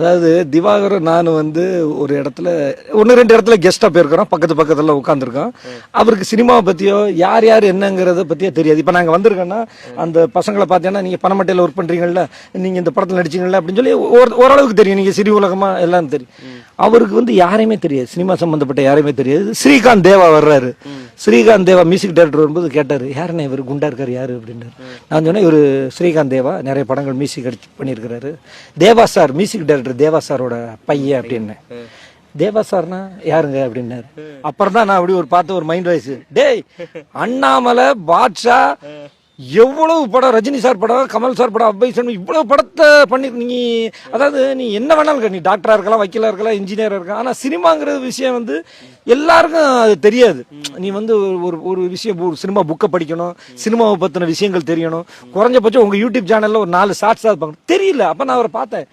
அதாவது திவாகரும் நானும் வந்து ஒரு இடத்துல 1-2 இடத்துல கெஸ்டா போயிருக்கிறோம், பக்கத்துல உட்காந்துருக்கோம். அவருக்கு சினிமாவை பத்தியோ யார் யார் என்னங்கிறத பத்தியோ தெரியாது. இப்ப நாங்க வந்திருக்கோம்னா அந்த பசங்களை பார்த்தீங்கன்னா நீங்க பணமட்டையில ஒர்க் பண்றீங்கல்ல, நீங்க இந்த படத்துல நடிச்சீங்கல்ல அப்படின்னு சொல்லி ஓரளவுக்கு தெரியும். நீங்க சிறி உலகமா எல்லாம் தெரியும். அவருக்கு வந்து யாரையுமே தெரியாது, சினிமா சம்பந்தப்பட்ட யாரையுமே தெரியாது. ஸ்ரீகாந்த் தேவா வர்றாரு. ஸ்ரீகாந்த் தேவா மியூசிக் டைரக்டர் வரும்போது கேட்டாரு, யாருன்னா இவர் குண்டா இருக்காரு யாரு அப்படின்னாரு. நான் சொன்னேன், இவர் ஸ்ரீகாந்த் தேவா, நிறைய படங்கள் மியூசிக் பண்ணியிருக்கிறாரு. தேவா சார் மியூசிக் டைரக்டர் தேவா சாரோட பையன் அப்படின்னு. தேவா சார்னா யாருங்க அப்படின்னாரு. அப்புறம் தான் நான் அப்படி பார்த்து ஒரு மைண்ட் வாய்ஸ், டேய் அண்ணாமலை, பாட்ஷா, எவ்வளவு படம், ரஜினி சார் படம், கமல் சார் படம், அப்பை சார், இவ்வளவு படத்தை பண்ணி நீ, அதாவது நீ என்ன வேணாலும், நீ டாக்டரா இருக்கலாம், வக்கீலா இருக்கலாம், இன்ஜினியரா இருக்கலாம், ஆனா சினிமாங்கிற விஷயம் வந்து எல்லாருக்கும் அது தெரியாது. நீ வந்து ஒரு விஷயம், ஒரு சினிமா புக்கை படிக்கணும், சினிமாவை பத்தின விஷயங்கள் தெரியணும். குறைஞ்சபட்சம் உங்க யூடியூப் சேனல்ல ஒரு 4 ஷார்ட்ஸ் பார்க்கணும், தெரியல. அப்ப நான் அவரை பார்த்தேன்.